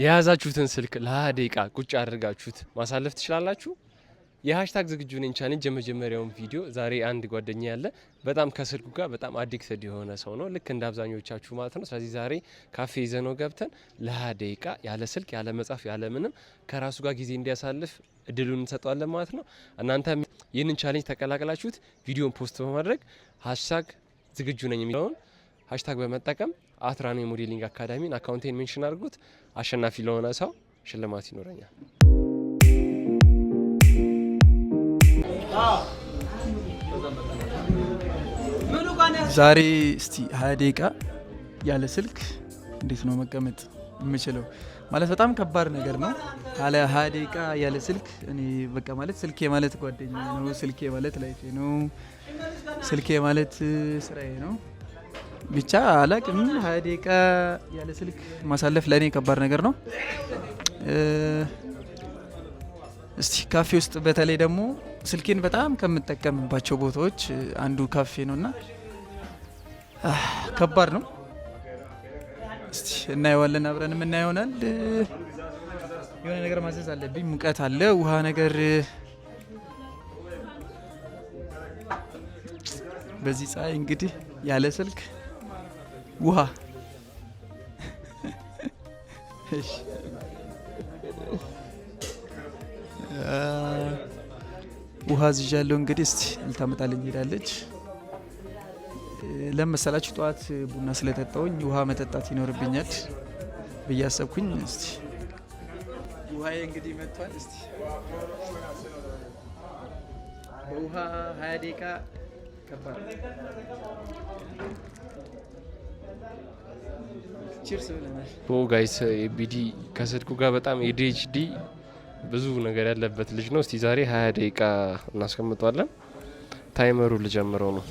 የያዛችሁትን ስልክ ለ20 ደቂቃ ቁጭ አድርጋችሁት ማሳለፍ ትችላላችሁ። የሃሽታግ ዝግጁ ነኝ ቻሌንጅ የመጀመሪያውን ቪዲዮ ዛሬ አንድ ጓደኛ ያለ በጣም ከስልኩ ጋር በጣም አዲክትድ የሆነ ሰው ነው፣ ልክ እንደ አብዛኞቻችሁ ማለት ነው። ስለዚህ ዛሬ ካፌ ይዘነው ገብተን ለ20 ደቂቃ ያለ ስልክ ያለ መጻፍ ያለ ምንም ከራሱ ጋር ጊዜ እንዲያሳልፍ እድሉን እንሰጠዋለን ማለት ነው። እናንተ ይህንን ቻሌንጅ ተቀላቀላችሁት ቪዲዮን ፖስት በማድረግ ሃሽታግ ዝግጁ ነኝ የሚለውን ሃሽታግ በመጠቀም አትራኖ የሞዴሊንግ አካዳሚን አካውንቴን ሜንሽን አድርጉት። አሸናፊ ለሆነ ሰው ሽልማት ይኖረኛል። ዛሬ እስቲ 20 ደቂቃ ያለ ስልክ እንዴት ነው መቀመጥ የምችለው? ማለት በጣም ከባድ ነገር ነው። 20 ደቂቃ ያለ ስልክ እኔ በቃ ማለት ስልኬ ማለት ጓደኛዬ ነው፣ ስልኬ ማለት ላይፌ ነው፣ ስልኬ ማለት ስራዬ ነው። ብቻ አላቅም 20 ደቂቃ ያለ ስልክ ማሳለፍ ለእኔ ከባድ ነገር ነው። እስቲ ካፌ ውስጥ በተለይ ደግሞ ስልኬን በጣም ከምጠቀምባቸው ቦታዎች አንዱ ካፌ ነውና ከባድ ነው። እስቲ እናየዋለን፣ አብረን የምናየው ይሆናል። የሆነ ነገር ማዘዝ አለብኝ፣ ሙቀት አለ፣ ውሃ ነገር በዚህ ፀሐይ እንግዲህ ያለ ስልክ ውሃ ውሃ ዝዣለሁ። እንግዲህ እስቲ ልታመጣልኝ ሄዳለች። ለመሰላችሁ ጠዋት ቡና ስለጠጣውኝ ውሃ መጠጣት ይኖርብኛል ብዬ አሰብኩኝ። እስቲ ውሃዬ እንግዲህ መጥቷል። እስቲ በውሃ 20 ደቂቃ ከባድ ቺርስ ብለናል። ጋይስ ኤቢዲ ከስልኩ ጋር በጣም ኤዲኤችዲ ብዙ ነገር ያለበት ልጅ ነው። እስቲ ዛሬ 20 ደቂቃ እናስቀምጧለን። ታይመሩ ልጀምረው ነው።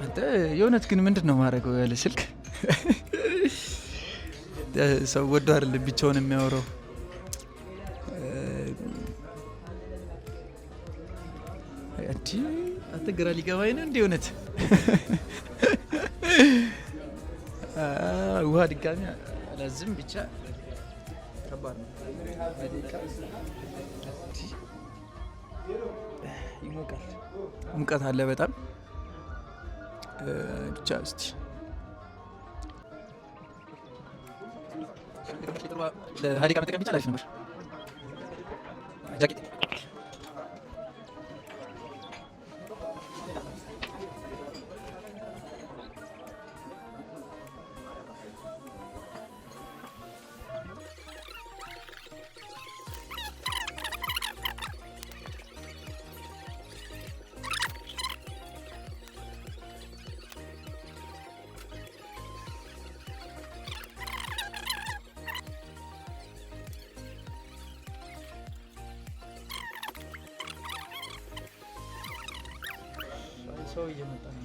አንተ የእውነት ግን ምንድን ነው ማድረገው ያለ ስልክ? ሰው ወዶ አይደለም ብቻውን የሚያወራው። አንተ ግራ ሊገባኝ ነው እንዴ? እውነት ውሃ ድጋሚ አላዝም። ብቻ ከባድ ነው። ይሞቃል፣ ሙቀት አለ በጣም ብቻ እስቲ ሀዲቃ መጠቀም ብቻ ላይፍ ነበር። ጃኬት ሰው እየመጣ ነው።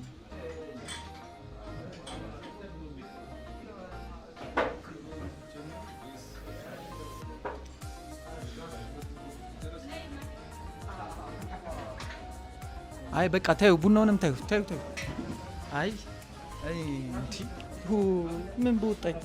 አይ በቃ ታዩ፣ ቡናውንም ታዩ። አይ ምን በወጣኝ